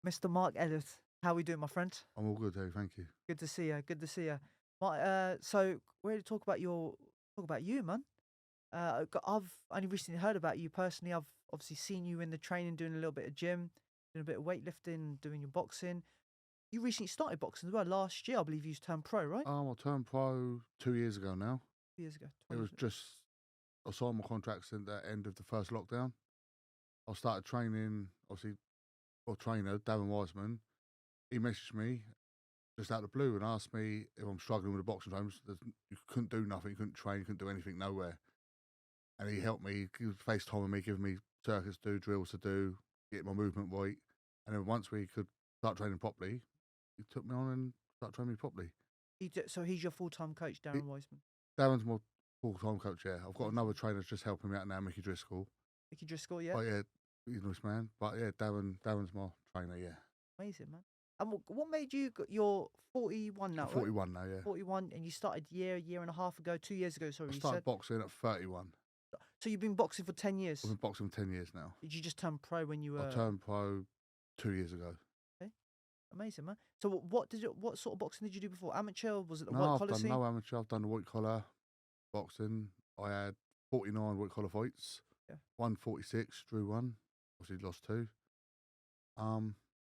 Mr. Mark Ellins. How we doing, my friend? I'm all good, thank you. Good to see you. Good to see you. So we're to talk about you, man. I've only recently heard about you personally. I've obviously seen you in the training, doing a little bit of gym, doing a bit of weightlifting, doing your boxing. You recently started boxing as well last year. I believe you turned pro, right? I turned pro 2 years ago now. 2 years ago. It was just, I signed my contracts at the end of the first lockdown. I started training, obviously, our trainer, Darren Wiseman, he messaged me just out of the blue and asked me if I'm struggling with the boxing training. You couldn't do nothing, you couldn't train, you couldn't do anything, nowhere. And he helped me, he was FaceTiming me, giving me circuits to do, drills to do, get my movement right. And then once we could start training properly, he took me on and started training me properly. So he's your full-time coach, Darren Wiseman. Darren's my full-time coach, yeah. I've got another trainer just helping me out now, Mickey Driscoll. Mickey Driscoll, yeah. But yeah, he's a nice man. But yeah, Darren's my trainer, yeah. Amazing, man. And what made you? You're 41 now, I'm 41 now, yeah. 41, and you started year and a half ago, 2 years ago. Sorry, I you started said. boxing at 31. So you've been boxing for 10 years. I've been boxing for 10 years now. Did you just turn pro when you were? I turned pro 2 years ago. Okay, amazing, man. So what sort of boxing did you do before? Amateur? Was it the No, white I've collar done scene? no amateur. I've done the white collar boxing. I had 49 white collar fights. Yeah. 146, drew one. Obviously lost two.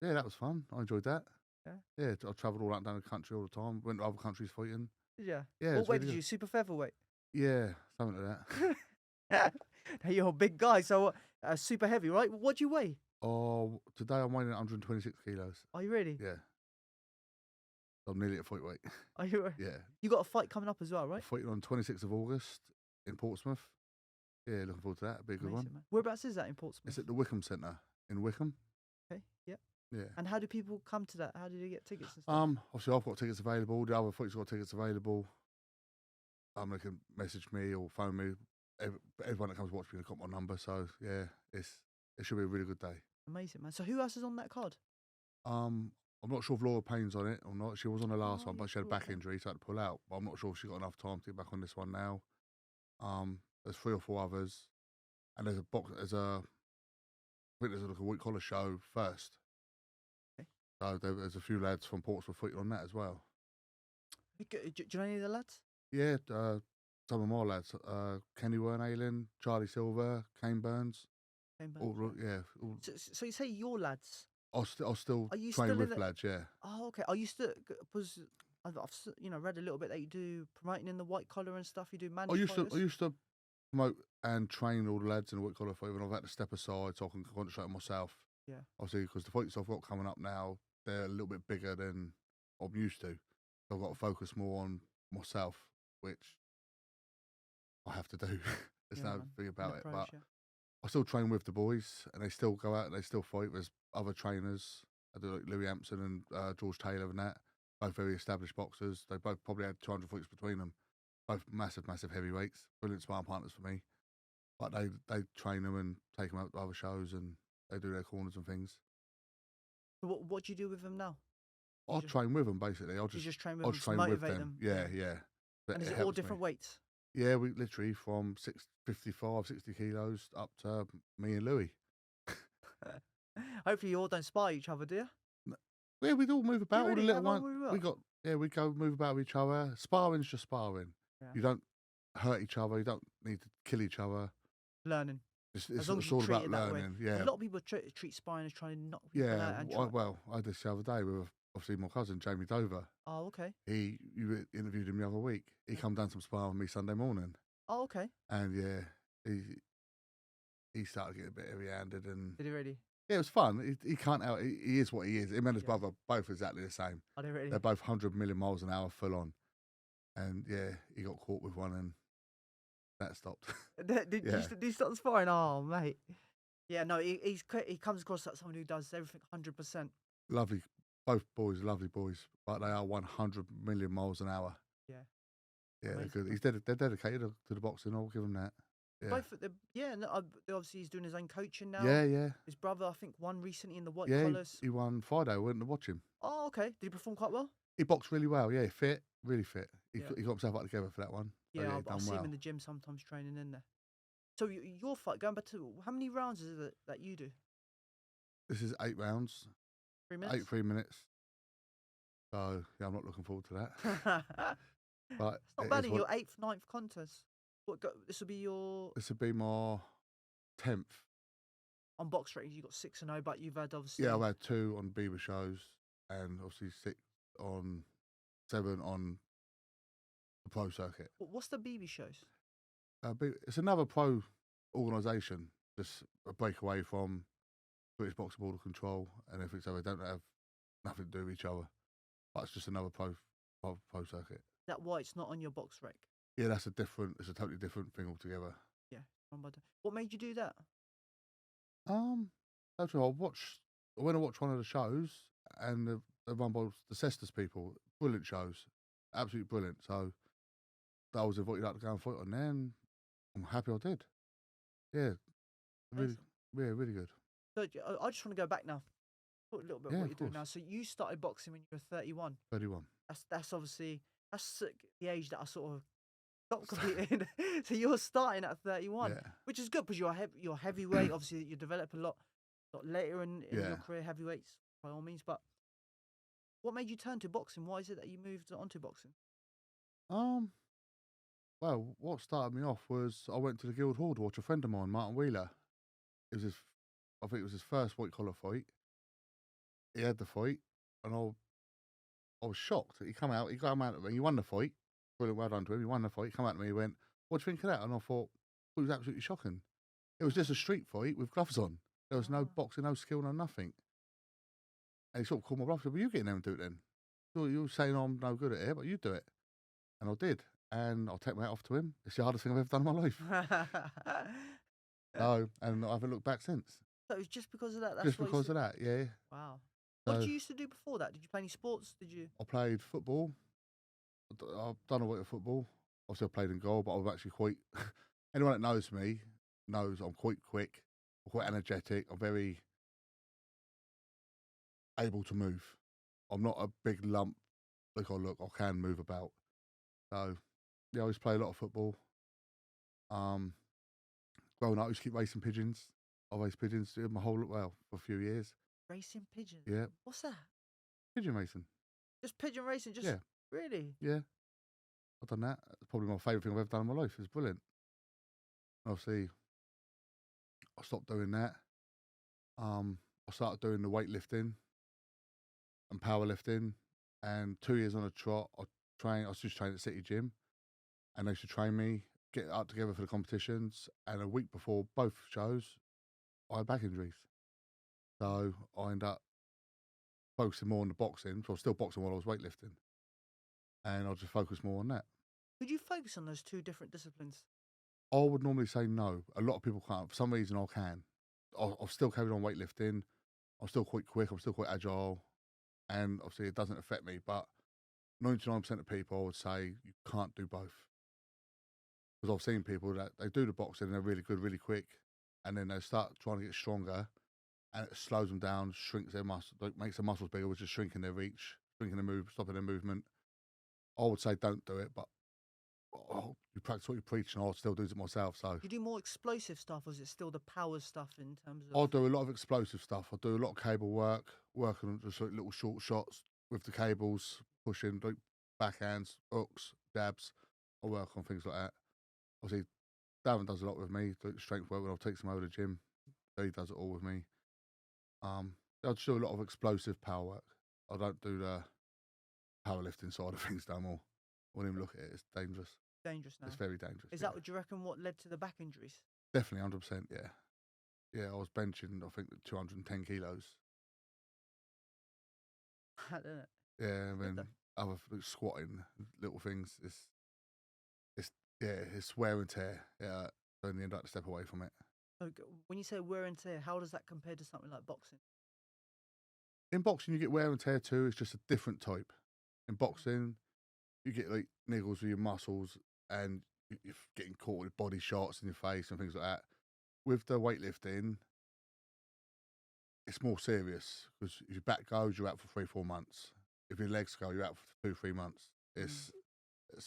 Yeah, that was fun. I enjoyed that. Yeah, I travelled all up down the country all the time. Went to other countries fighting. Yeah. Yeah. What weight did you? Super featherweight. Yeah, something like that. Hey, you're a big guy, so super heavy, right? What do you weigh? Oh, today I'm weighing 126 kilos. Are you really? Yeah. I'm nearly at fight weight. Are you? Yeah. You got a fight coming up as well, right? I'm fighting on 26th of August in Portsmouth. Yeah, looking forward to that. It'll be a good one. Man. Whereabouts is that in Portsmouth? It's at the Wickham Centre in Wickham. Okay, yeah. Yeah. And how do people come to that? How do they get tickets and stuff? Obviously I've got tickets available. The other fights got tickets available. They can message me or phone me. Everyone that comes to watch me, they've got my number. So yeah, it should be a really good day. Amazing, man. So who else is on that card? I'm not sure if Laura Payne's on it or not. She was on the last one, but she had a back injury, so I had to pull out. But I'm not sure if she got enough time to get back on this one now. There's 3 or 4 others, and there's a like a white collar show first. Okay. So there's a few lads from Portsmouth fighting on that as well. Do you know any of the lads? Yeah, some of my lads, Kenny Wernalen, Charlie Silver, Kane Burns. So you say your lads? I'll still train with lads, yeah. Oh, okay. Are you still? Because I've read a little bit that you do promoting in the white collar and stuff. You do managed I used to promote and train all the lads in the white collar fight when I've had to step aside so I can concentrate on myself. Yeah. Obviously, because the fights I've got coming up now, they're a little bit bigger than I'm used to. So I've got to focus more on myself, which I have to do. There's no thing about it. But I still train with the boys, and they still go out and they still fight. There's other trainers. I do like Louis Hampson and George Taylor and that. Both very established boxers. They both probably had 200 fights between them. Both massive heavyweights. Brilliant sparring partners for me. But they train them and take them out to other shows, and they do their corners and things. So what do you do with them now? I'll train with them basically. I'll just train with them to motivate them. Yeah. And is it all different weights? Yeah, we literally from 55, 60 kilos up to me and Louis. Hopefully you all don't spar each other, do you? Yeah, we'd all move about. All the little ones. We go move about with each other. Sparring's just sparring. Yeah. You don't hurt each other. You don't need to kill each other. Learning. It's all about learning. Yeah. A lot of people treat sparring as trying to knock people out. Yeah. I did this the other day with obviously my cousin Jamie Dover. Oh, okay. You interviewed him the other week. He come down some sparring with me Sunday morning. Oh, okay. And yeah, he started getting a bit heavy-handed and. Did he really? Yeah, it was fun. He can't out. He is what he is. Him and his brother both exactly the same. Are they really? They're both 100 million miles an hour full on, and yeah, he got caught with one and that stopped. Did you stop sparring? Oh, mate. Yeah, no, he comes across like someone who does everything 100%. Lovely, both boys, lovely boys, but they are 100 million miles an hour. Yeah. Yeah, they're good. They're dedicated to the boxing. I'll give them that. Yeah. Both of them, obviously he's doing his own coaching now. Yeah. His brother, I think, won recently in the white collars. He won Friday. I went to watch him. Oh, okay. Did he perform quite well? He boxed really well. Yeah, really fit. He got himself up together for that one. Yeah, I see him in the gym sometimes training in there. So your fight, going back to how many rounds is it that you do? This is 8 rounds. 3 minutes? 3 minutes. So yeah, I'm not looking forward to that. But It's not it bad is in what your 8th, 9th contest. This will be your this would be my 10th. on box ratings. You got 6-0, but you've had obviously. Yeah, I've had 2 on Beaver shows, and obviously 7 on the pro circuit. What's the BB shows? It's another pro organisation, just a breakaway from British Boxing Board of Control and everything. So they don't have nothing to do with each other. But it's just another pro circuit. Is that why it's not on your box rec? Yeah, it's a totally different thing altogether. Yeah. What made you do that? Actually, I went and watched one of the shows, and the run by the Cestus people. Brilliant shows, absolutely brilliant. So I was invited out to go and fight on there, and I'm happy I did. Yeah, really, Excellent. yeah, really good. So I just want to go back now. Talk a little bit Yeah, what of you're doing course. now. So you started boxing when you were 31. 31. That's obviously the age that I sort of stopped competing. So you're starting at 31, Yeah. which is good because you're heavyweight. Obviously, you develop a lot later in your Yeah. career, heavyweights by all means. But what made you turn to boxing? Why is it that you moved onto boxing? Well, what started me off was I went to the Guildhall to watch a friend of mine, Martin Wheeler. I think it was his first white collar fight. He had the fight, and I was shocked. He came out at me. He won the fight. Brilliant, well done to him. He won the fight. He came out to me. He went, "What do you think of that?" And I thought, it was absolutely shocking. It was just a street fight with gloves on. There was no Ah. boxing, no skill, no nothing. And he sort of called my bluff. He said, "Well, you get in there and do it then. You were saying I'm no good at it, but you do it." And I did. And I'll take my hat off to him. It's the hardest thing I've ever done in my life. No, and I haven't looked back since. So it was just because of that. Just because of that, yeah. Wow. What So did you used to do before that? Did you play any sports? Did you? I played football. I've done a bit of football. Obviously, I played in goal, but I'm actually quite. Anyone that knows me knows I'm quite quick. I'm quite energetic. I'm very able to move. I'm not a big lump. Look, I can move about. So, yeah, I always play a lot of football. Growing up, I used to keep racing pigeons. I raced pigeons for a few years. Racing pigeons? Yeah. What's that? Pigeon racing. Just pigeon racing? Just Yeah. really? Yeah. I've done that. It's probably my favourite thing I've ever done in my life. It's brilliant. Obviously, I stopped doing that. I started doing the weightlifting and powerlifting. And 2 years on a trot, I was just training at City Gym. And they used to train me, get up together for the competitions. And a week before both shows, I had back injuries. So I ended up focusing more on the boxing. So I was still boxing while I was weightlifting. And I'll just focus more on that. Could you focus on those two different disciplines? I would normally say no. A lot of people can't. For some reason, I can. I've still carried on weightlifting. I'm still quite quick. I'm still quite agile. And obviously, it doesn't affect me. But 99% of people, I would say, you can't do both. Because I've seen people that they do the boxing and they're really good, really quick. And then they start trying to get stronger. And it slows them down, shrinks their muscles, makes their muscles bigger, which is shrinking their reach, shrinking their move, stopping their movement. I would say don't do it, but you practice what you preach, and I'll still do it myself. So You do more explosive stuff, or is it still the power stuff in terms of? I'll do a lot of explosive stuff. I do a lot of cable work, working on just like little short shots with the cables, pushing like backhands, hooks, jabs. I work on things like that. Obviously, Darren does a lot with me, do strength work when I'll take him over to the gym. So he does it all with me. I just do a lot of explosive power work. I don't do the powerlifting side of things no more. I wouldn't even look at it. It's dangerous. Dangerous now. It's very dangerous. Is yeah. that what you reckon? What led to the back injuries? Definitely 100%. Yeah. Yeah, I was benching, I think, 210 kilos. I don't know. Yeah, and Good then other squatting, little things. It's wear and tear. Yeah, so in the end, I had to step away from it. So when you say wear and tear, how does that compare to something like boxing? In boxing, you get wear and tear too. It's just a different type. In boxing, you get like niggles with your muscles, and you're getting caught with body shots in your face and things like that. With the weightlifting, it's more serious because if your back goes, you're out for 3-4 months. If your legs go, you're out for 2-3 months. It's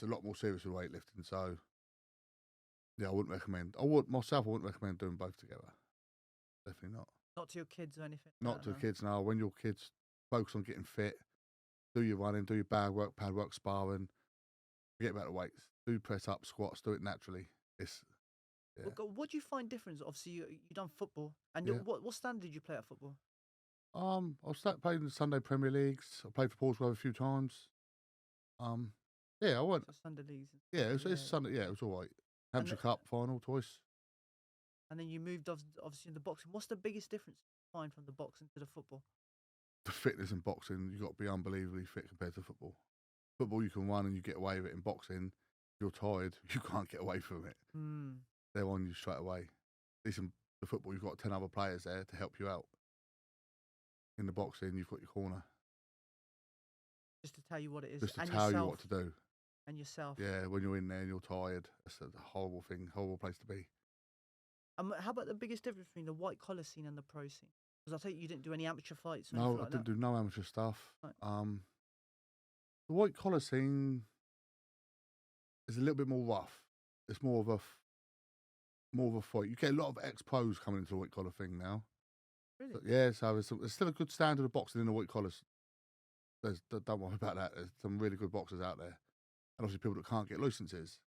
a lot more serious with weightlifting. So yeah, I wouldn't recommend. I wouldn't recommend doing both together. Definitely not. Not to your kids or anything? Not to kids now. When your kids focus on getting fit, do your running, do your pad work, sparring, forget about the weights, do press up, squats, do it naturally. It's yeah, What do you find difference? Obviously, you done football, and yeah. what standard did you play at football? I've started playing the Sunday Premier Leagues. I played for Portsmouth a few times. Um, yeah, I went. So Sunday leagues and Yeah, stuff. it's Yeah, Sunday. Yeah, it was all right. and Hampshire the, Cup final twice. and then you moved obviously in the boxing. What's the biggest difference you find from the boxing to the football? The fitness in boxing, you've got to be unbelievably fit compared to football. Football, you can run and you get away with it. In boxing, if you're tired, you can't get away from it. Hmm. They're on you straight away. Listen, the football, you've got 10 other players there to help you out. In the boxing, you've got your corner Just to tell you what it is, just to and tell you yourself, what to do. and yourself. Yeah, when you're in there and you're tired, it's a horrible thing, horrible place to be. How about the biggest difference between the white collar scene and the pro scene? Because I take you didn't do any amateur fights or No, anything I like didn't that. do no amateur stuff. Right. The white collar scene is a little bit more rough. It's more of a fight. You get a lot of ex pros coming into the white collar thing now. Really? So, yeah, so there's still a good standard of boxing in the white collars. Don't worry about that. There's some really good boxers out there, and obviously people that can't get licenses,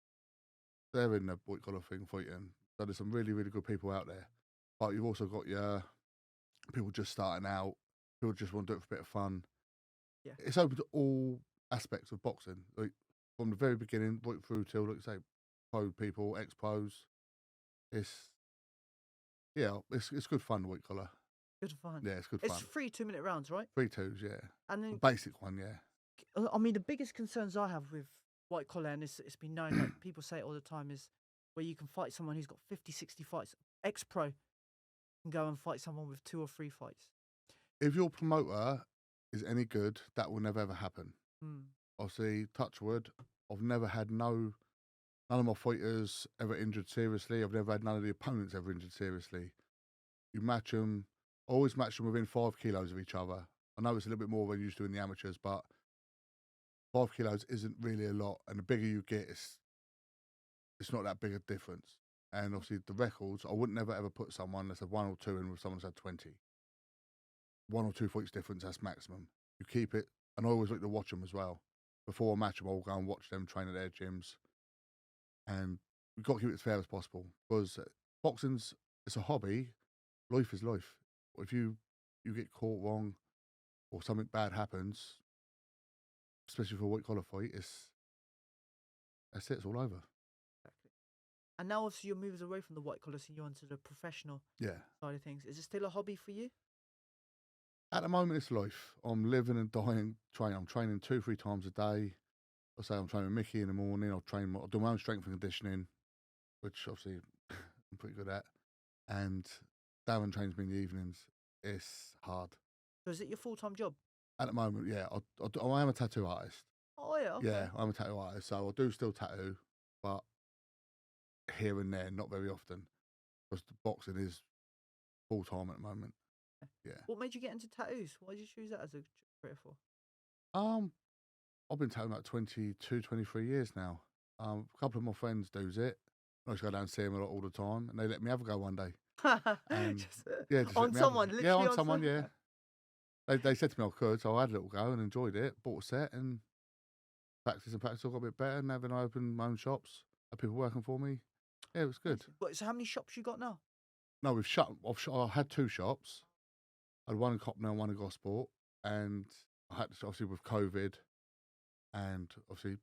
they're in the white collar thing fighting. So there's some really really good people out there. But you've also got your people just starting out. People just want to do it for a bit of fun. Yeah. It's open to all aspects of boxing, like from the very beginning right through till, like you say, pro people, ex pros. It's yeah, it's good fun. White collar. Good fun. Yeah, it's good It's fun. 3 2-minute rounds, right? 3-2s, yeah. And The then, basic one, yeah. I mean, the biggest concerns I have with white collar, and it's been known, like people say it all the time, is where you can fight someone who's got 50, 60 fights. Ex pro can go and fight someone with 2 or 3 fights. If your promoter is any good, that will never ever happen. Hmm. Obviously, touch wood, I've never had none of my fighters ever injured seriously. I've never had none of the opponents ever injured seriously. You match them, always match them within 5 kilos of each other. I know it's a little bit more than you used to in the amateurs, but 5 kilos isn't really a lot. And the bigger you get, it's not that big a difference. And obviously, the records, I wouldn't never ever put someone that's had 1 or 2 in with someone that's had 20. 1 or 2 fights difference, that's maximum. You keep it, and I always like to watch them as well. Before I match them, I'll go and watch them train at their gyms. And we've got to keep it as fair as possible because boxing's it's a hobby. Life is life. If you get caught wrong or something bad happens, especially for a white collar fight, that's it. It's all over. Exactly. And now, obviously, you're moving away from the white collar scene, you're onto the professional Yeah. side of things. Is it still a hobby for you? At the moment, it's life. I'm living and dying training. I'm training 2, 3 times a day. I say I'm training Mickey in the morning. I'll do my own strength and conditioning, which obviously I'm pretty good at. And Darren trains me in the evenings. It's hard. So is it your full-time job? At the moment, yeah. I am a tattoo artist. Oh, yeah, okay. Yeah, I'm a tattoo artist. So I do still tattoo, but here and there, not very often. Because the boxing is full time at the moment. Yeah. What made you get into tattoos? Why did you choose that as a career for? Um, I've been tattooing about 22, 23 years now. A couple of my friends does it. I used to go down and see them a lot all the time, and they let me have a go one day. And Just, yeah, just let on me have someone, yeah, literally on someone, yeah. someone. They said to me I could, so I had a little go and enjoyed it. Bought a set and practice and practice. I got a bit better, and then I opened my own shops. Had people working for me. Yeah, it was good. But so how many shops you got now? No, I had 2 shops. I had one in Copnell and one in Gosport, and I had to, obviously with COVID and obviously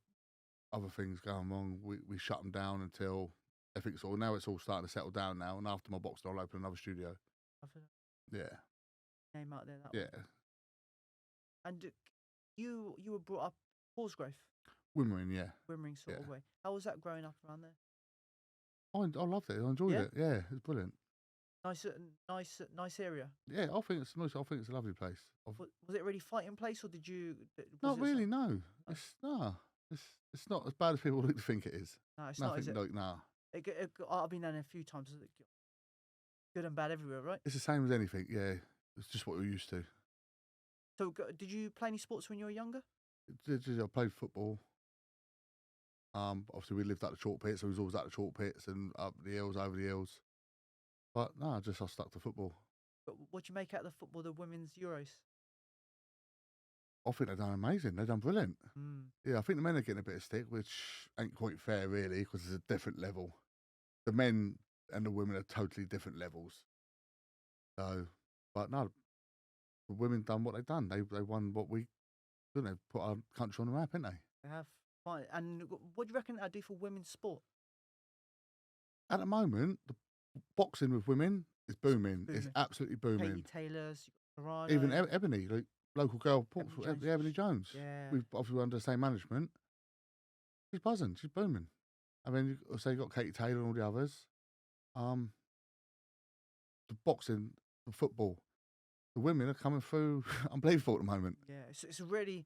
other things going wrong, we shut them down until now it's all starting to settle down now. And after my boxing, I'll open another studio. I feel Yeah, name out there that yeah. one. And you were brought up Horsgrove, Wimmering, yeah, Wimmering sort yeah. of way. How was that growing up around there? I loved it. I enjoyed Yeah? it. Yeah, it's brilliant. Nice area. Yeah, I think it's nice. I think it's a lovely place. Was it really fighting place, or did you? Not Was it really. some, No, no, it's not as bad as people like to think it is. no, it's not. Is Nothing it? like nah. I've been down there a few times. Good and bad everywhere, right? It's the same as anything. Yeah, it's just what we're used to. So, did you play any sports when you were younger? I played football. Obviously we lived at the chalk pits, so we was always at the chalk pits and up the hills, over the hills. But no, I stuck to football. But what do you make out of the football, the women's Euros? I think they've done amazing. They've done brilliant. Mm. Yeah, I think the men are getting a bit of stick, which ain't quite fair, really, because it's a different level. The men and the women are totally different levels. So, but no, the women done what they've done. They won what we, they put our country on the map, haven't they? They have. Fine. And what do you reckon that'd do for women's sport? At the moment, the boxing with women is booming. It's Booming. absolutely Katie booming. Taylor's, Even Toronto, Ebony, like local girl, Portsmouth, Jones. Ebony Jones. Yeah. We've obviously under the same management. She's buzzing. She's booming. I mean, you got Katie Taylor and all the others. The boxing, the football, the women are coming through unbelievable at the moment. Yeah. It's a really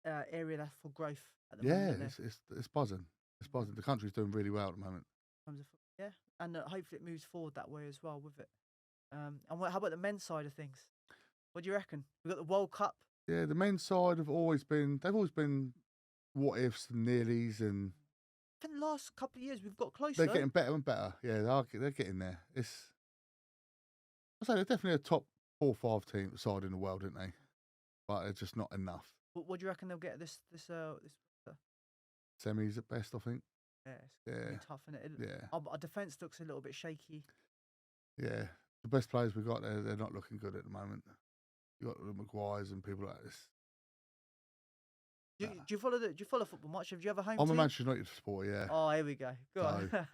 area that's for growth at the Yeah, moment. it's buzzing. It's buzzing. The country's doing really well at the moment. Yeah, and hopefully it moves forward that way as well with it. And how about the men's side of things? What do you reckon? We've got the World Cup. Yeah, the men's side they've always been what ifs and nearlies, and I think the last couple of years we've got closer. they're getting better and better. Yeah, they're getting there. I say they're definitely a top 4 or 5 team side in the world, aren't they? But they're just not enough. What do you reckon they'll get this? Semis at best, I think. Yeah, it's gonna be tough, isn't it? Yeah. Our defense looks a little bit shaky. Yeah, the best players we've got there, they're not looking good at the moment. You got the Maguires and people like this. Do you follow football much? Have you ever home I'm team? a Manchester United supporter, yeah. Oh, here we go. Go on.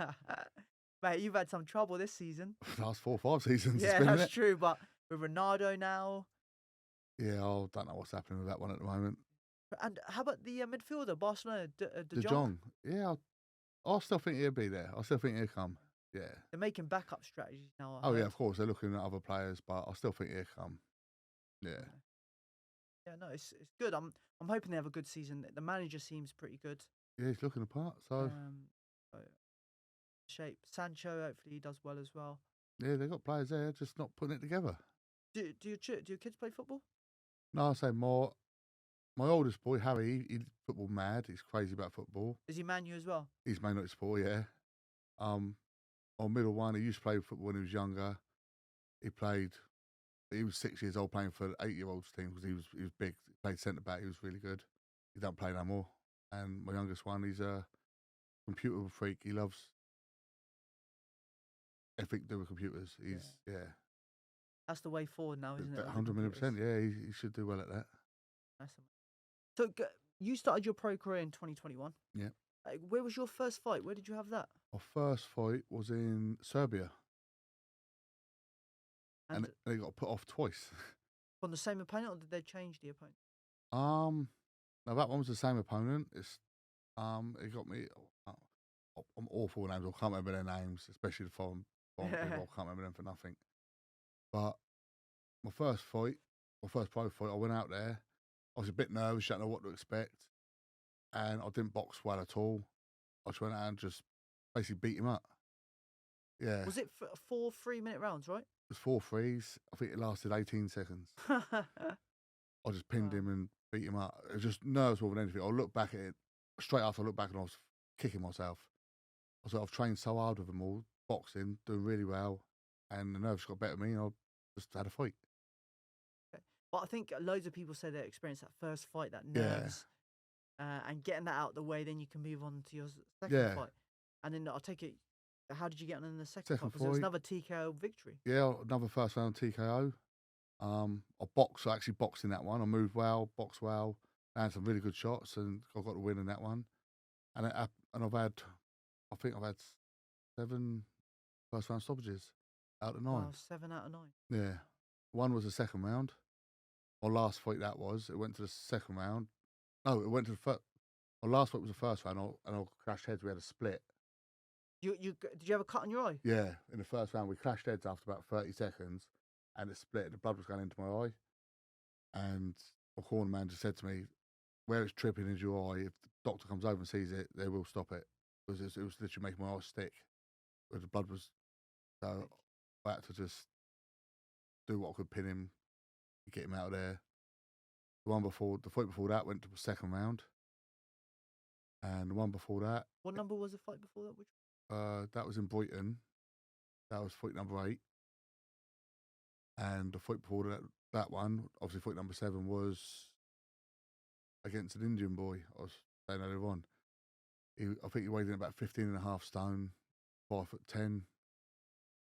Mate, you've had some trouble this season. Last 4 or 5 seasons. Yeah, it's been, that's true. But with Ronaldo now. Yeah, I don't know what's happening with that one at the moment. And how about the midfielder, Barcelona, De Jong? Yeah, I still think he'll be there. I still think he'll come. Yeah. They're making backup strategies now. Oh, yeah, of course. They're looking at other players, but I still think he'll come. Yeah. Yeah, no, it's good. I'm hoping they have a good season. The manager seems pretty good. Yeah, he's looking apart. So shape. Sancho, hopefully he does well as well. yeah, they've got players there, just not putting it together. Do your kids play football? No, I say more. My oldest boy, Harry, he's football mad. He's crazy about football. Is he Man U as well? He's Man United supporter, yeah. Our middle one, he used to play football when he was younger. He was 6 years old playing for the 8-year-olds team because he was big. He played centre back. He was really good. He don't play no more. And my youngest one, he's a computer freak. He loves everything to do with computers. Yeah. That's the way forward now, isn't it? 100 million %. Yeah, he should do well at that. So you started your pro career in 2021. Yeah. Where was your first fight? Where did you have that? My first fight was in Serbia. And they got put off twice. On the same opponent, or did they change the opponent? Now that one was the same opponent. It got me. I'm awful with names. I can't remember their names, especially the foreign people. I can't remember them for nothing. But my first pro fight, I went out there. I was a bit nervous, didn't know what to expect, and I didn't box well at all. I just went out and just basically beat him up. Yeah. Was it 4 3-minute rounds, right? It was 4 threes. I think it lasted 18 seconds. I just pinned him and beat him up. It was just nerves more than anything. I looked back at it straight after I looked back and I was kicking myself. I was like, I've trained so hard with them all, boxing, doing really well, and the nerves got better of me, and I just had a fight. Okay. But I think loads of people say they experienced that first fight, that nerves, and getting that out of the way, then you can move on to your second fight. And then I'll take it. How did you get on in the second fight? Because it was another TKO victory. Yeah, another first round TKO. I actually boxed in that one. I moved well, boxed well, had some really good shots, and I got the win in that one. And I think I've had 7 first round stoppages out of 9. Wow, 7 out of 9. Yeah, one was the second round. My last fight it went to the second round. No, it went to the first. My last fight was the first round, and I crashed heads. We had a split. Did you have a cut on your eye? Yeah, in the first round we clashed heads after about 30 seconds, and it split. The blood was going into my eye, and my corner man just said to me, "Where it's tripping into your eye. If the doctor comes over and sees it, they will stop it because it was literally making my eye stick, where the blood was." So I had to just do what I could, pin him, get him out of there. The fight before that went to the second round, and the one before that. What number was the fight before that? Which? That was in Brighton. That was fight number 8. And the fight before that one, obviously fight number 7 was against an Indian boy. I was saying earlier on. I think he weighed in about 15.5 stone, 5'10".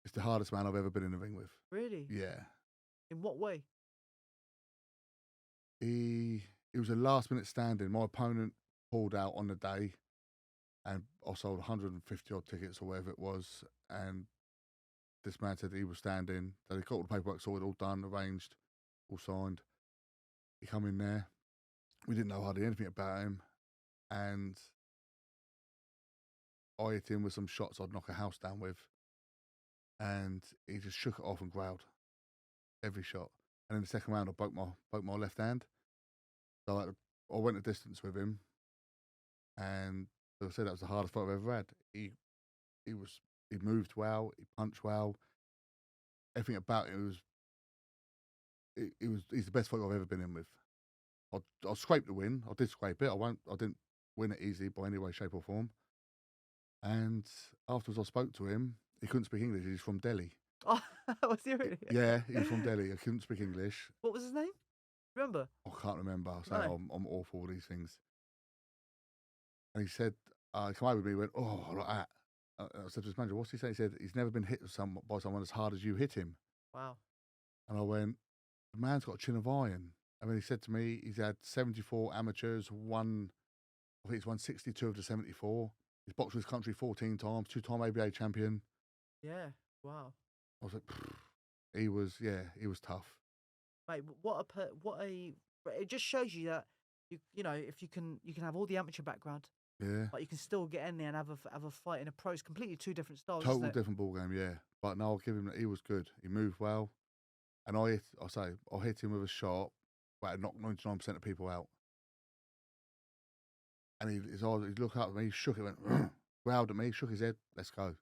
It's the hardest man I've ever been in the ring with. Really? Yeah. In what way? It was a last minute standing. My opponent pulled out on the day, and I sold 150 odd tickets or whatever it was. And this man said he was standing. So they got all the paperwork sorted, all done, arranged, all signed. He come in there. We didn't know hardly anything about him, and I hit him with some shots I'd knock a house down with, and he just shook it off and growled every shot. And in the second round, I broke my left hand. So I went a distance with him, and as I said, that was the hardest fight I've ever had. He moved well, he punched well. Everything about it he's the best fight I've ever been in with. I scraped the win. I did scrape it. I didn't win it easy by any way, shape, or form. And afterwards, I spoke to him. He couldn't speak English. He's from Delhi. Oh, was he really? Yeah, he's from Delhi. I couldn't speak English. What was his name? Remember? I can't remember. So No. I'm awful with these things. And he said, he came over with me. He went, "Oh, like that." I said to his manager, "What's he saying?" He said, "He's never been hit by someone as hard as you hit him." Wow. And I went, "The man's got a chin of iron." And then he said to me, he's had 74 amateurs, I think he's won 62 of the 74. He's boxed with his country 14 times, 2-time ABA champion. Yeah. Wow. I was like, he was tough. Mate, it just shows you that you know if you can have all the amateur background, Yeah. but you can still get in there and have a fight in a pro. It's completely two different styles. Total isn't it? different ball game, yeah. But no, I'll give him that. He was good. He moved well. And I hit him with a shot that knocked 99% of people out. And he'd look up at me, shook it, went, growled at me, shook his head, let's go.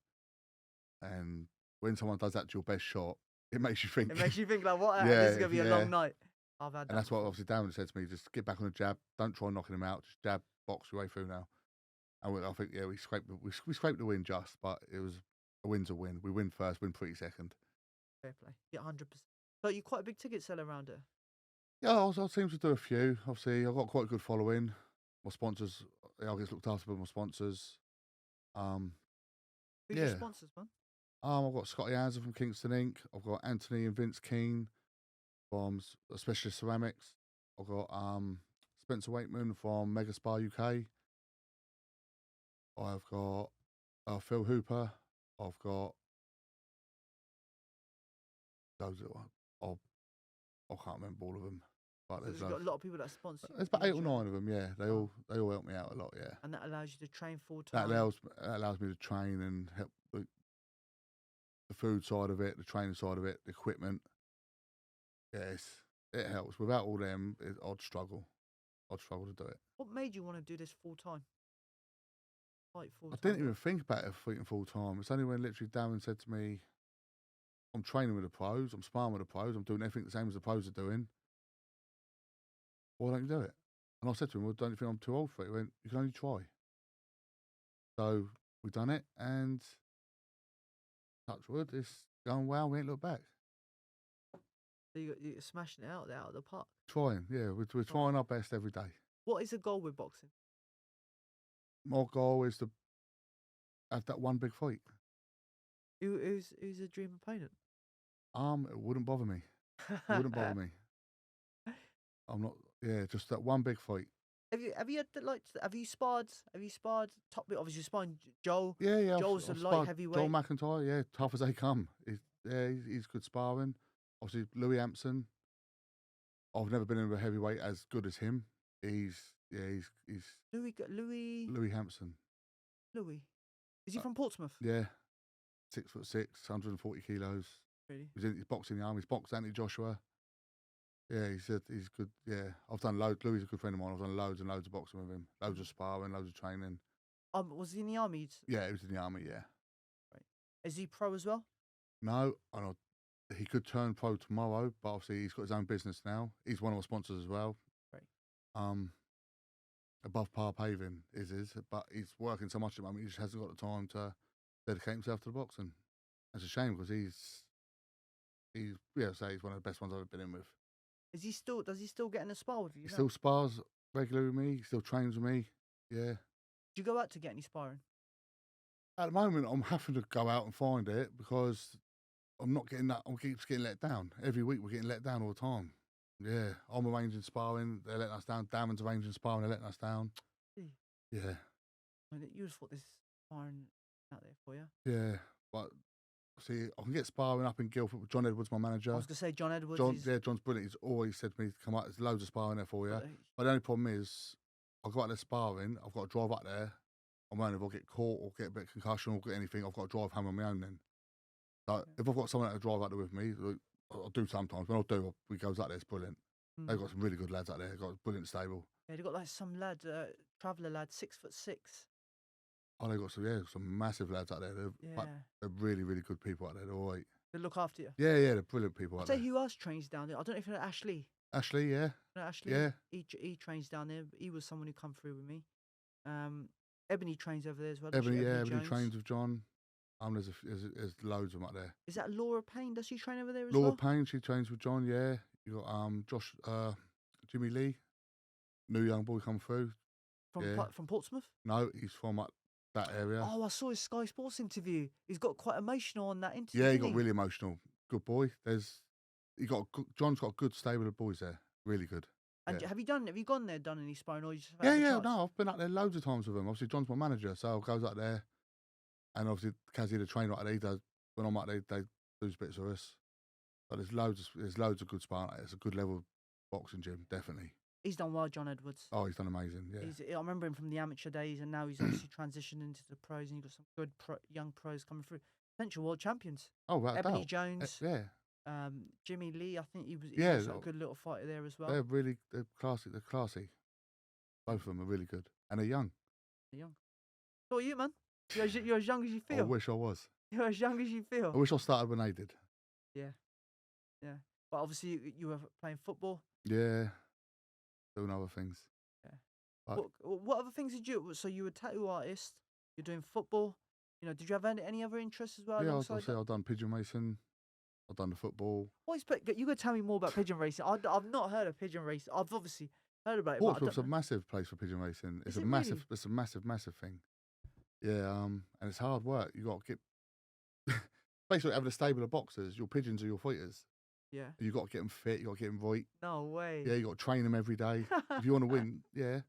And when someone does that to your best shot, it makes you think. It makes you think like, what? Yeah, This is gonna be a long night. I've had that. And that's what before. obviously Darren said to me, just get back on the jab, don't try knocking him out, just jab, box your way through now. And I think, yeah, we scraped the win just, but it was a win's a win. We win first, win pretty second. Fair play. Yeah, 100%. So you're quite a big ticket seller around here. Yeah, I seem to do a few. Obviously, I've got quite a good following. My sponsors, I get looked after by my sponsors. Who's Yeah. your sponsors, man? I've got Scotty Hansen from Kingston Inc. I've got Anthony and Vince Keane from Specialist Ceramics. I've got Spencer Wakeman from Mega Spa UK. I've got Phil Hooper. I've got those. I can't remember all of them. But There's got a lot of people that sponsor you. There's about 8 or 9 of them. Yeah, they all help me out a lot. Yeah, And that allows you to train full time. that allows me to train and help the food side of it, the training side of it, the equipment. Yes, it helps. Without all them, I'd struggle. I'd struggle to do it. What made you want to do this full time? Like full I time. didn't even think about it fighting full time. It's only when literally Darren said to me, "I'm training with the pros. I'm sparring with the pros. I'm doing everything the same as the pros are doing. Why don't you do it?" And I said to him, "Well, don't you think I'm too old for it?" He went, "You can only try." So we've done it, and touch wood, it's going well. We ain't looked back. So you're smashing it out of the park. Trying, yeah, we're trying our best every day. What is the goal with boxing? My goal is to have that one big fight. Who's a dream opponent? It wouldn't bother me. It wouldn't bother me. I'm not. Yeah, just that one big fight. Have you had have you sparred top? Obviously, you're sparring Joel. Yeah. Joel's I've a light sparred heavyweight. Joel McIntyre, yeah, tough as they come. He's good sparring. Obviously, Louis Hampson. I've never been in a heavyweight as good as him. He's Louis Hampson. Louis. Is he from Portsmouth? Yeah, 6'6", 140 kilos. Really? He's boxing the army. He's boxed Anthony Joshua. Yeah, he's good. Yeah, I've done loads. Louis is a good friend of mine. I've done loads and loads of boxing with him. Loads of sparring, loads of training. Was he in the army? Yeah, he was in the army. Yeah. Right. Is he pro as well? No, he could turn pro tomorrow, but obviously he's got his own business now. He's one of my sponsors as well. Right. Above Par Paving is his, but he's working so much at the moment. He just hasn't got the time to dedicate himself to the boxing. It's a shame because he's one of the best ones I've ever been in with. Does he still get in a spar with you? He still spars regularly with me. He still trains with me. Yeah. Do you go out to get any sparring? At the moment, I'm having to go out and find it because I'm not getting that. I keeps getting let down. Every week we're getting let down all the time. Yeah. I'm arranging sparring. They're letting us down. Damon's arranging sparring. They're letting us down. Gee, Yeah. I mean, you would have thought there's sparring out there for you. Yeah. But see, I can get sparring up in Guildford with John Edwards, my I manager. was gonna say John Edwards. John's brilliant. He's always said to me to come out. There's loads of sparring there for you. Got But the only problem is, I go out there sparring. I've got to drive up there. I'm only if I get caught or get a bit of concussion or get anything, I've got to drive home on my own then. So if I've got someone to drive out there with me, like, I'll do sometimes. When I do, we goes out there. It's brilliant. They've got some really good lads out there. They've got a brilliant stable. Yeah, they've got like some lad, traveller lad, 6'6". Oh, they've got some massive lads out there. They're really, really good people out there. They're all right. They look after you. Yeah, they're brilliant people I'll out tell there. you who else trains down there. I don't know if you know Ashley. Ashley, yeah. You know Ashley? Yeah. He trains down there. He was someone who come through with me. Ebony trains over there as well. Ebony Jones. trains with John. There's loads of them out there. Is that Laura Payne? Does she train over there as Laura well? Payne, she trains with John, yeah. You got Josh, Jimmy Lee, new young boy come through. From Portsmouth? No, he's from that area. Oh, I saw his Sky Sports interview. He's got quite emotional on that interview. Yeah, he got really emotional. Good boy. John's got a good stable of boys there. Really good. And have you gone there, done any sparring, or you just Yeah. No, I've been out there loads of times with him. Obviously, John's my manager, so I goes out there, and obviously, Kazzy, the trainer, out there, he does. When I'm out there, they do bits of us. But there's loads of good sparring. It's a good level boxing gym, definitely. He's done well, John Edwards. Oh, he's done amazing. Yeah. I remember him from the amateur days, and now he's obviously transitioned into the pros, and you've got some good young pros coming through. Potential world champions. Oh, without Ebony doubt. Jones. Yeah. Jimmy Lee, I think he was a good little fighter there as well. They're classy. They're classy. Both of them are really good, and they're young. They're young. So are you, man? You're as young as you feel. I wish I was. You're as young as you feel. I wish I started when they did. Yeah. But obviously, you were playing football. Yeah. Doing other things. Yeah. What other things did you? So you were a tattoo artist. You're doing football. Did you have any other interests as well? Yeah, alongside I've done pigeon racing. I've done the football. You got to tell me more about pigeon racing. I've not heard of pigeon racing. I've obviously heard about it. Portsmouth's a massive place for pigeon racing. It's really? It's a massive thing. Yeah, and it's hard work. You got to get basically having a stable of boxers. Your pigeons are your fighters. Yeah. You got to get them fit. You got to get them right. No way. Yeah, you got to train them every day if you want to win. Yeah.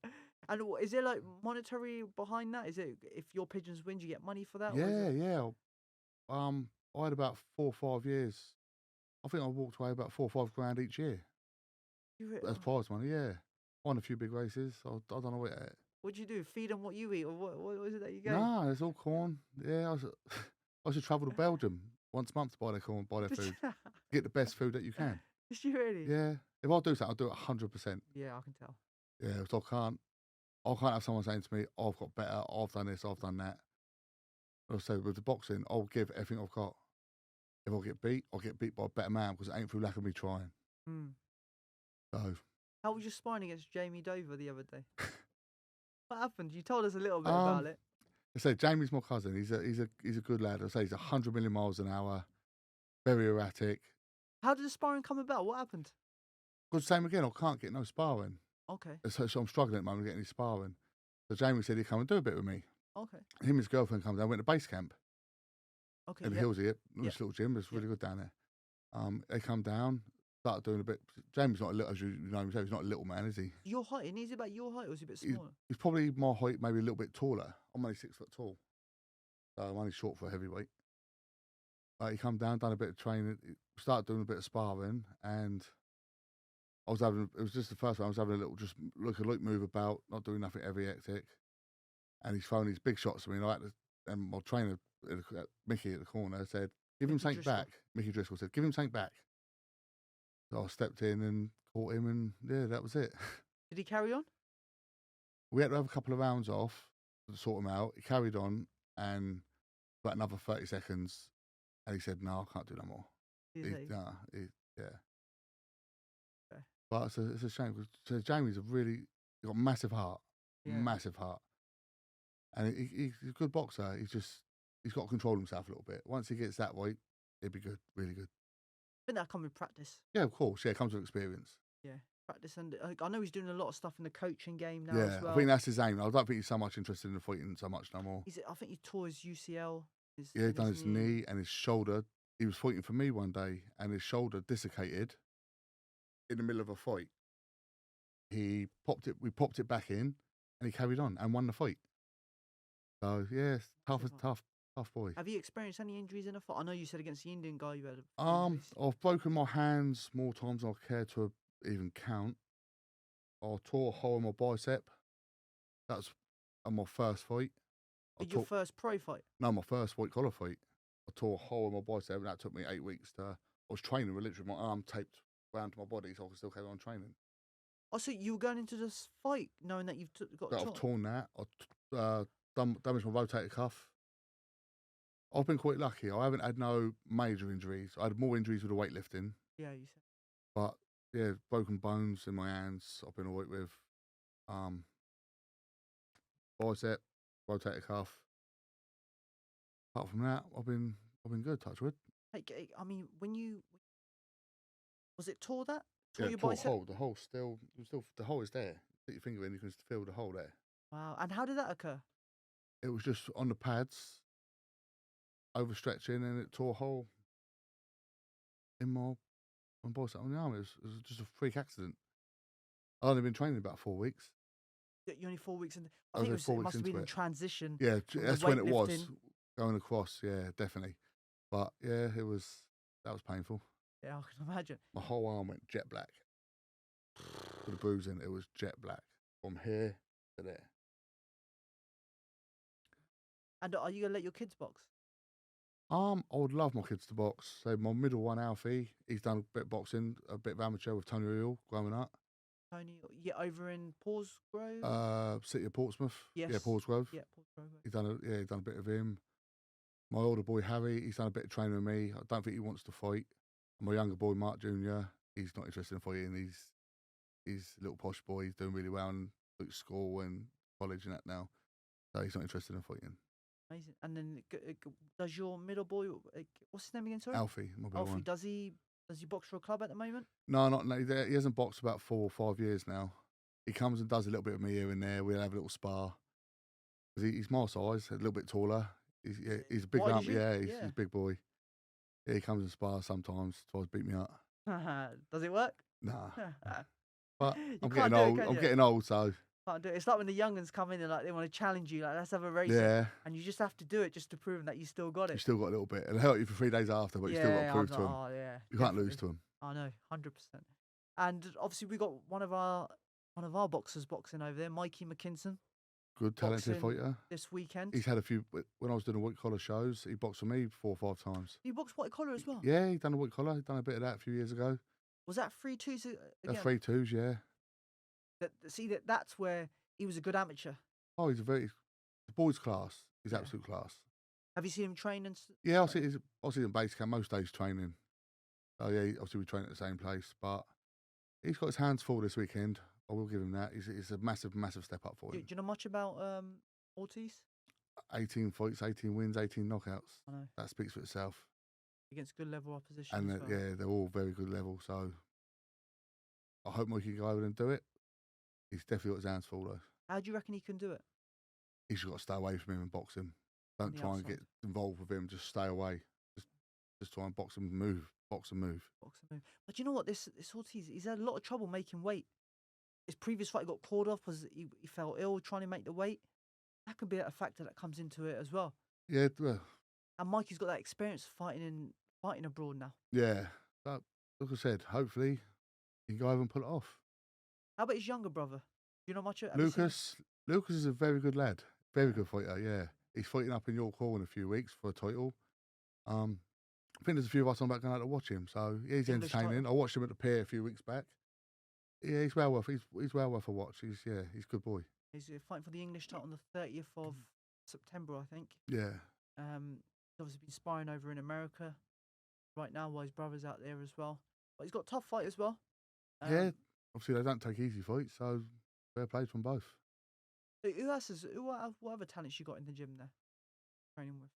And is there like monetary behind that? Is it if your pigeons win, you get money for that? Yeah. I had about 4 or 5 years. I think I walked away about 4 or 5 grand each year. As prize money, yeah. Won a few big races. I don't know what. What'd you do? Feed them what you eat, or what is it that you get? No, it's all corn. Yeah, I should travel to Belgium once a month to buy their corn, buy their food. Get the best food that you can. Did you really? Yeah. If I do something, I'll do it 100%. Yeah, I can tell. Yeah, so I can't have someone saying to me, I've got better, I've done this, I've done that. So with the boxing, I'll give everything I've got. If I get beat, I'll get beat by a better man because it ain't through lack of me trying. So. How was your sparring against Jamie Dover the other day? What happened? You told us a little bit about it. I say Jamie's my cousin. He's a good lad. I say he's 100 million miles an hour, very erratic. How did the sparring come about? What happened? Because same again, I can't get no sparring. Okay. So I'm struggling at the moment to get any sparring. So Jamie said he'd come and do a bit with me. Okay. Him and his girlfriend come down, went to base camp. Okay. In the hills here, this little gym. It's really good down there. They come down, started doing a bit. Jamie's not a little, as you know himself, he's not a little man, is he? Your height, and is he about your height, or is he a bit smaller? He's probably my height, maybe a little bit taller. I'm only 6 foot tall, so I'm only short for a heavyweight. He come down, done a bit of training, started doing a bit of sparring, and it was just the first one, I was having a little, just look, move about, not doing nothing heavy, hectic. And he's throwing these big shots at me, and my trainer, Mickey at the corner, said, give him something back. Mickey Driscoll said, give him something back. So I stepped in and caught him, and yeah, that was it. Did he carry on? We had to have a couple of rounds off to sort him out. He carried on, and about another 30 seconds, and he said, no, I can't do no more. Yeah. Okay. But it's a shame, because Jamie's he got a massive heart. Yeah. Massive heart. And he's a good boxer. He's got to control himself a little bit. Once he gets that weight, he'll be good, really good. I think that comes with practice. Yeah, of course. Yeah, it comes with experience. Yeah. practice, and I know he's doing a lot of stuff in the coaching game now as Yeah, I well. think that's his aim. I don't think he's so much interested in the fighting so much no more. I think he tore his UCL, Yeah, he in done his his knee. knee and his shoulder. He was fighting for me one day, and his shoulder dislocated in the middle of a fight. We popped it back in, and he carried on and won the fight. So yeah, tough boy. Have you experienced any injuries in a fight? I know you said against the Indian guy you had a few injuries. I've broken my hands more times than I care to even count. I tore a hole in my bicep. That's on my first fight. Did your first pro fight? No, my first white collar fight. I tore a hole in my bicep, and that took me 8 weeks to. I was training with literally my arm taped around to my body, so I could still carry on training. Oh, so you were going into this fight knowing that you've got But I've torn that. I damaged my rotator cuff. I've been quite lucky. I haven't had no major injuries. I had more injuries with the weightlifting. Yeah, you said. But yeah, broken bones in my hands. I've been alright with. Bicep, rotator cuff. Apart from that, I've been good. Touch wood. Hey, I mean, was it tore that? Yeah, Your tore a bicep? hole. The hole still, the hole is there. Put your finger in, you can feel the hole there. Wow. And how did that occur? It was just on the pads, overstretching, and it tore a hole in my bicep on the arm. It was just a freak accident. I'd only been training about 4 weeks. You're only 4 weeks in. I I think was 4 it weeks must have into been in it. transition. Yeah, from that's the when it was weightlifting. going across. Yeah, definitely. But yeah, that was painful. Yeah, I can imagine. My whole arm went jet black. With the bruising, it was jet black from here to there. And are you gonna let your kids box? I would love my kids to box. So my middle one, Alfie, he's done a bit of boxing, a bit of amateur with Tony Real growing up. Tony, yeah, over in Portsgrove. City of Portsmouth. Yes. Yeah, Portsgrove. Yeah, Portsgrove. He's done a bit of him. My older boy Harry, he's done a bit of training with me. I don't think he wants to fight. And my younger boy Mark Jr., he's not interested in fighting. He's a little posh boy. He's doing really well in school and college and that now. So he's not interested in fighting. Amazing. And then does your middle boy, what's his name again? Sorry, Alfie, my boy. Alfie. Does he box for a club at the moment? No, he hasn't boxed about 4 or 5 years now. He comes and does a little bit of me here and there. We'll have a little spar. He's my size, a little bit taller. He's a big lump. Yeah, he's a big boy. Yeah, he comes and spars sometimes. Tries to beat me up. Does it work? Nah. But I'm can't getting do it, old. can I'm you? getting old, so Can't do it. It's like when the young'uns come in and like they want to challenge you, like let's have a race. yeah, And you just have to do it just to prove 'em that you still got you it. still got a little bit. It'll hurt you for 3 days after, but you still got to prove to him. Oh yeah. You can't lose to him. I know, 100%. And obviously we got one of our boxers boxing over there, Mikey McKinson. Good, talented boxing fighter. This weekend. He's had a few. When I was doing the white collar shows, he boxed with me 4 or 5 times. You boxed white collar as well? Yeah, he done a white collar. He done a bit of that a few years ago. Was that 3-2s again? 3-2s, yeah. That's where he was a good amateur. Oh, the boys' class. He's absolute class. Have you seen him train Yeah, I see him base camp most days training. Oh yeah, obviously we train at the same place, but he's got his hands full this weekend. I will give him that. It's a massive, massive step up for him. Do you know much about Ortiz? 18 fights, 18 wins, 18 knockouts. I know. That speaks for itself. Against good level opposition And as well. yeah, they're all very good level. So I hope Mikey can go over and do it. He's definitely got his hands full though. How do you reckon he can do it? He's just got to stay away from him and box him. Don't try and get involved with him. Just stay away. Just try and box and move. Box and move. But you know what? This Ortiz, he's had a lot of trouble making weight. His previous fight got called off because he fell ill trying to make the weight. That could be a factor that comes into it as well. Yeah, well. And Mikey's got that experience fighting abroad now. Yeah. But like I said, hopefully he can go over and pull it off. How about his younger brother? Do you know much about Lucas? Lucas is a very good lad. Very good fighter, yeah. He's fighting up in York Hall in a few weeks for a title. I think there's a few of us on about going out to watch him. So yeah, he's entertaining. I watched him at the pier a few weeks back. Yeah, he's well worth a watch. He's a good boy. He's fighting for the English title on the 30th of September, I think. Yeah. He's obviously been sparring over in America right now while his brother's out there as well. But he's got a tough fight as well. Yeah, obviously they don't take easy fights, so fair play to them both. What other talents you got in the gym there? Training with?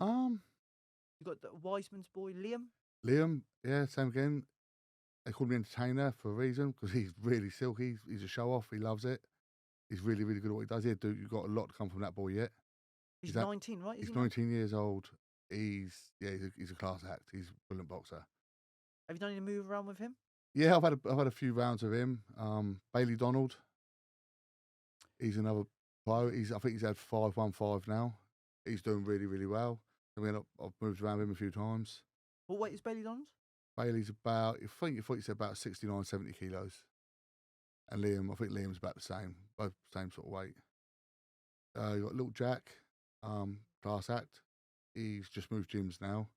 You got the Wiseman's boy, Liam? Liam, yeah, same again. they call him entertainer for a reason because he's really silky. He's a show off. He loves it. He's really, really good at what he does. Yeah, dude, you've got a lot to come from that boy yet. He's That, 19, right? Is he's he now? 19 years old. He's a class act. He's a brilliant boxer. Have you done any move around with him? Yeah, I've had a few rounds with him. Bailey Donald. He's another pro. I think he's had 5-1-5 now. He's doing really, really well. I've moved around him a few times. What weight is Bailey Donald? Bailey's about, I think he's about 69, 70 kilos. And I think Liam's about the same, both same sort of weight. You got Little Jack, class act. He's just moved gyms now.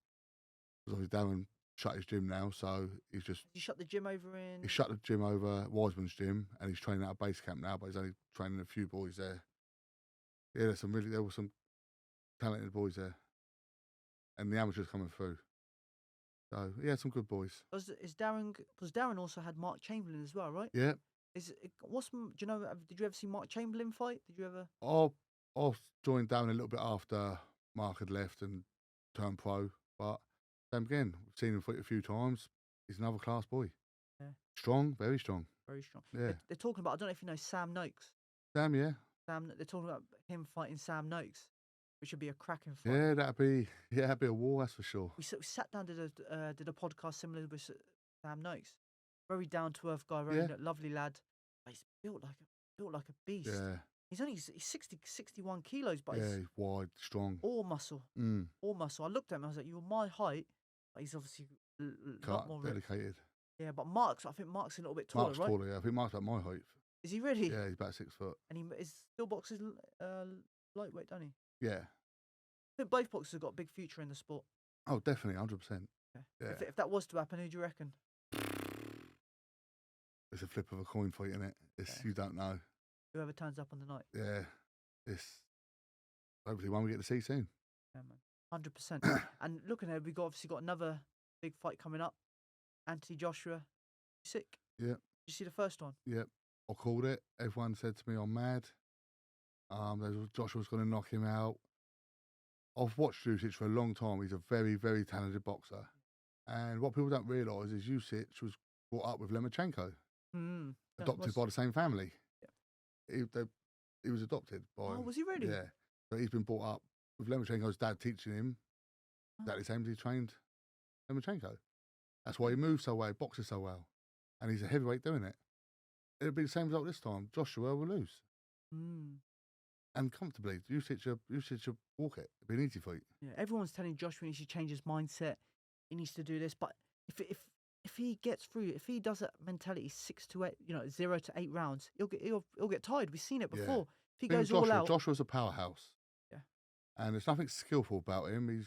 Because obviously Darren shut his gym now, so he's just... Did you shut the gym over He shut the gym over, Wiseman's gym, and he's training out of base camp now, but he's only training a few boys there. Yeah, there were some talented boys there. And the amateurs coming through. So, yeah, some good boys. Is Darren... Because Darren also had Mark Chamberlain as well, right? Yeah. Do you know, did you ever see Mark Chamberlain fight? Did you ever... I joined Darren a little bit after Mark had left and turned pro, but same again, we've seen him fight a few times. He's another class boy. Yeah. Strong, very strong. Very strong. Yeah. They're talking about, I don't know if you know Sam Noakes. Sam, yeah. They're talking about him fighting Sam Noakes, which would be a cracking fight. Yeah, that'd be a war, that's for sure. We sat down, did a podcast similar with Sam Noakes. Very down to earth guy, very lovely lad. He's built like a beast. Yeah. He's 61 kilos, but he's wide, strong. All muscle. All muscle. I looked at him, I was like, you're my height, but he's obviously a lot more dedicated. Yeah, but I think Mark's a little bit taller, Mark's right? taller, yeah. I think Mark's about my height. Is he really? Yeah, he's about 6 foot. And he still boxes lightweight, don't he? Yeah. I think both boxers have got a big future in the sport. Oh, definitely, 100%. Yeah. If that was to happen, who do you reckon? It's a flip of a coin fight, isn't it? You don't know. Whoever turns up on the night. Yeah. It's hopefully one we get to see soon. Yeah, man. 100%. And looking ahead, we've obviously got another big fight coming up. Anthony Joshua. Sick. Yeah. Did you see the first one? Yep. I called it. Everyone said to me I'm mad. Joshua's going to knock him out. I've watched Usyk for a long time. He's a very, very talented boxer. And what people don't realise is Usyk was brought up with Lomachenko. Adopted by the same family. Yeah. He was adopted by... Oh, was he really? Yeah. So he's been brought up with Lomachenko's dad teaching him exactly the same as he trained Lomachenko. That's why he moves so well, boxes so well. And he's a heavyweight doing it. It'll be the same result this time. Joshua will lose. And comfortably. Usyk should walk it. It'll be an easy fight. Yeah, everyone's telling Joshua he needs to change his mindset. He needs to do this. But if he gets through, if he does that mentality 6 to 8, 0 to 8 rounds, he'll get tired. We've seen it before. Yeah. If he goes all out, Joshua's a powerhouse. Yeah. And there's nothing skillful about him. The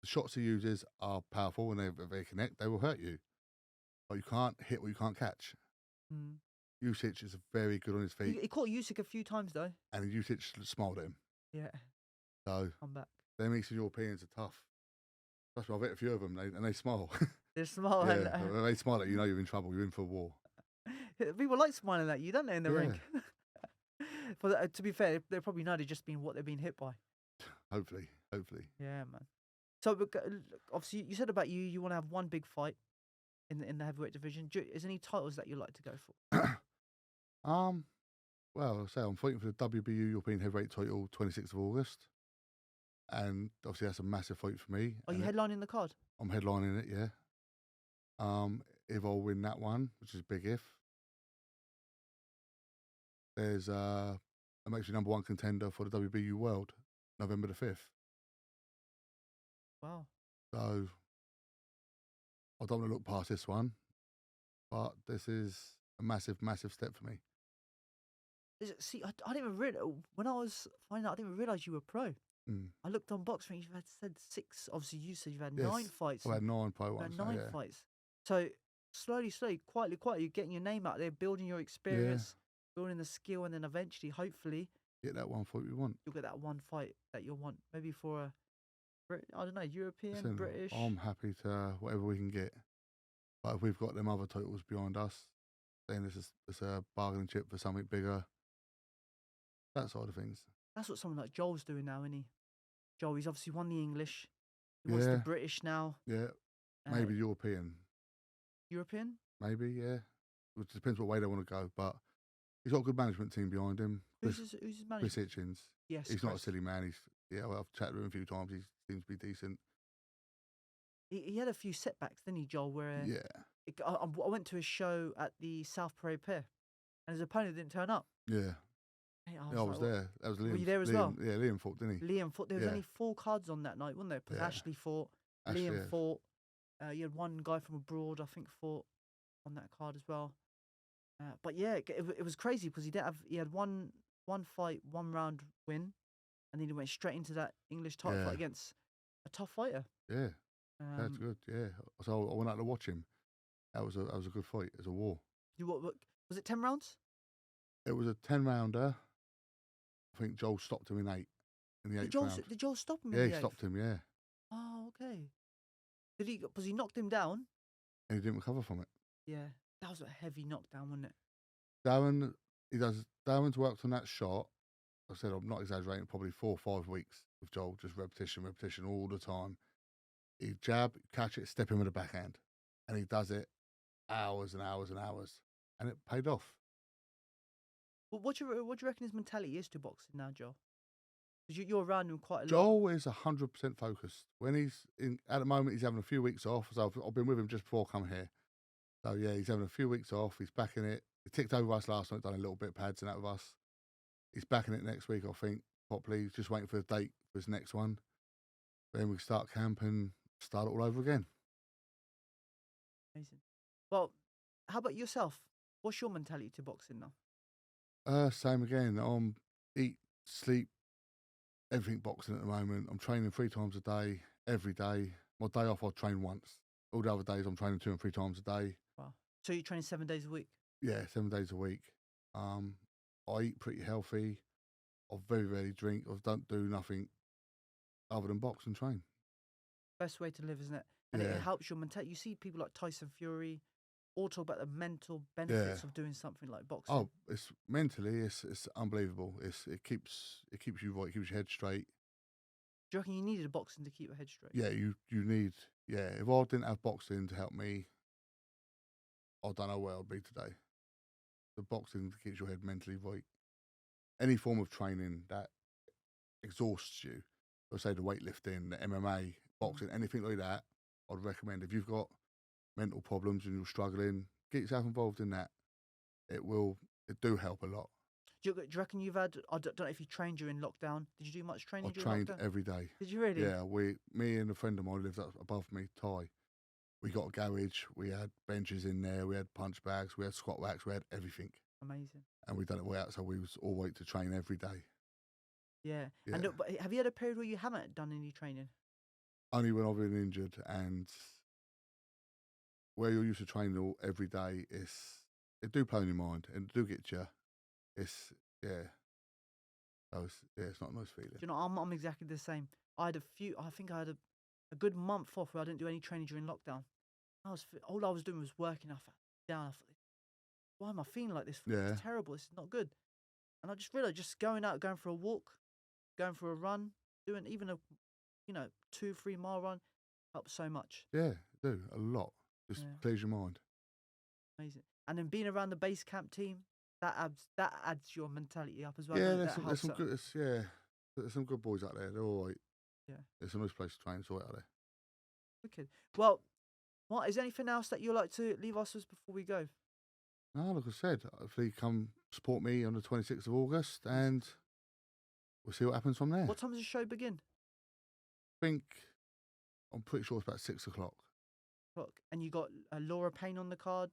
shots he uses are powerful, and if they connect, they will hurt you. But you can't hit what you can't catch. Usyk is very good on his feet. He caught Usyk a few times though. And Usyk smiled at him. Yeah. So come back. Them Eastern Europeans are tough. Trust me, I've hit a few of them, and they smile. They smile. Yeah, when they smile at you, you're in trouble. You're in for a war. People like smiling at you, don't they, in the ring? To be fair, they're probably not just been what they've been hit by. Hopefully. Yeah, man. So obviously, you said about you want to have one big fight in the heavyweight division. Is there any titles that you like to go for? Well, I'll say I'm fighting for the WBU European Heavyweight title 26th of August. And obviously that's a massive fight for me. Are you headlining the card? I'm headlining it, yeah. If I win that one, which is a big if, there's I'm actually #1 contender for the WBU World, November the 5th. Wow. So I don't want to look past this one, but this is a massive, massive step for me. See, I didn't even realize, when I was finding out, I didn't even realise you were pro. I looked on BoxRec, you've said 6, obviously you said you've had 9 fights. I had 9 pro ones. You had 9 fights. So slowly, quietly, you're getting your name out there, building your experience, building the skill, and then eventually, hopefully, get that one fight we want. You'll get that one fight that you'll want, maybe for a, I don't know, European, British. I'm happy to whatever we can get. But if we've got them other titles behind us, then it's a bargaining chip for something bigger. That side of things. That's what someone like Joel's doing now, isn't he? Joel, he's obviously won the English. He wants the British now. Yeah, maybe European. European? maybe, yeah. It depends what way they want to go, but he's got a good management team behind him. Who's his Chris manager? Hitchens. Yes, He's not a Chris. silly man. Well, I've chatted with him a few times. He seems to be decent. He had a few setbacks, didn't he, Joel? Where Yeah, I went to a show at the South Parade Pier, and his opponent didn't turn up. yeah. Hey, I Yeah, was I like, was "What?" there. That was Were you Liam's. there as well? Yeah, Liam fought, didn't he? Liam fought. There was Yeah, only 4 cards on that night, wasn't there? Because yeah. Ashley fought, Ashley, Liam yeah. fought. You had one guy from abroad, I think, fought on that card as well. But yeah, it was crazy because he had one fight, 1 round win, and then he went straight into that English title Yeah, fight against a tough fighter. yeah. That's Um, good. Yeah. So I went out to watch him. That was a good fight. It was a war. what was it? 10 rounds? It was a 10-rounder. I think Joel stopped him in 8 in the Did eighth Joel round. did Joel stop him in Yeah, he the eighth? stopped him. Yeah, Oh, okay. Did he? Because he knocked him down. and he didn't recover from it. Yeah, that was a heavy knockdown, wasn't it? Darren, Darren's worked on that shot. I said I'm not exaggerating. Probably 4 or 5 weeks with Joel, just repetition all the time. He jab, catch it, step in with a backhand, and he does it hours and hours and hours, and it paid off. Well, what do you reckon his mentality is to boxing now, Joel? Because you're around him quite a lot. Joel is 100% focused. When he's in, at the moment, he's having a few weeks off. So I've been with him just before I come here. So yeah, he's having a few weeks off. He's back in it. He ticked over us last night, done a little bit of pads and that with us. He's back in it next week, I think, properly. He's just waiting for the date for his next one. Then we start camp and start it all over again. Amazing. Well, how about yourself? What's your mentality to boxing now? Same again. Eat, sleep, everything boxing at the moment. I'm training 3 times a day, every day. My day off, I'll train once. All the other days, I'm training 2 and 3 times a day. Wow. So you're training 7 days a week? Yeah, 7 days a week. I eat pretty healthy. I very rarely drink. I don't do nothing other than box and train. Best way to live, isn't it? And Yeah, it helps your mentality. You see people like Tyson Fury all talk about the mental benefits yeah. of doing something like boxing. Oh, it's mentally, it's unbelievable. It keeps you right. It keeps your head straight. Do you reckon you needed a boxing to keep your head straight? Yeah, you need. Yeah, if I didn't have boxing to help me, I don't know where I'd be today. The boxing keeps your head mentally right. Any form of training that exhausts you, let's say the weightlifting, the MMA, boxing, anything like that, I'd recommend. If you've got mental problems and you're struggling, get yourself involved in that. It do help a lot. Do you reckon you've had? I don't know if you trained during lockdown. Did you do much training I during trained lockdown? every day. Did you really? Yeah, me and a friend of mine lived up above me, Ty. We got a garage. We had benches in there. We had punch bags. We had squat racks. We had everything, Amazing. and we done it way out. So we was all wait to train every day. Yeah. Yeah, And but have you had a period where you haven't done any training? only when I've been injured, and where you're used to training every day, it do play on your mind and it do get you. It's yeah. It's not a nice feeling. Do you know, I'm exactly the same. I think I had a good month off where I didn't do any training during lockdown. All I was doing was working. I felt down. I thought, why am I feeling like this? Yeah, It's terrible. It's not good. And I just realized just going out, going for a walk, going for a run, doing even a 2-3 mile run helps so much. yeah, do a lot. Just Yeah, clears your mind. amazing. And then being around the base camp team, that adds your mentality up as well. Yeah, Doesn't it? there's That some helps out. good. There's some good boys out there. They're all right. Yeah, It's a nice place to train. It's all right out there. wicked. Well, what is there anything else that you'd like to leave us with before we go? No, like I said, hopefully come support me on the 26th of August, and we'll see what happens from there. What time does the show begin? I'm pretty sure it's about 6 o'clock. Look, and you got Laura Payne on the card.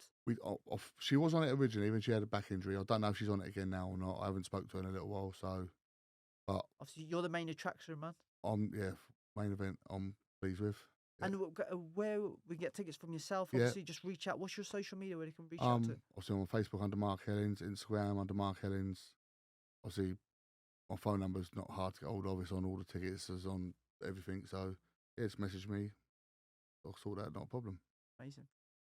She was on it originally when she had a back injury. I don't know if she's on it again now or not. I haven't spoken to her in a little while, so. But Obviously, you're the main attraction, man. main event I'm pleased with. Yeah. And where we get tickets from yourself, Yeah. obviously, just reach out. What's your social media where they can reach out to? Obviously I'm on Facebook under Mark Ellins, Instagram under Mark Ellins. Obviously, my phone number's not hard to get hold of. It's on all the tickets. It's on everything. So, yeah, just message me. I'll sort that. Not a problem. Amazing.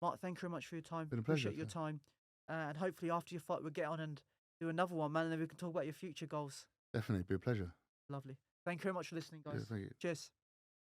Mark, thank you very much for your time. Been a pleasure. Appreciate your time. And hopefully after your fight, we'll get on and do another one, man, and then we can talk about your future goals. Definitely. Be a pleasure. Lovely. Thank you very much for listening, guys. Yeah, thank you. Cheers.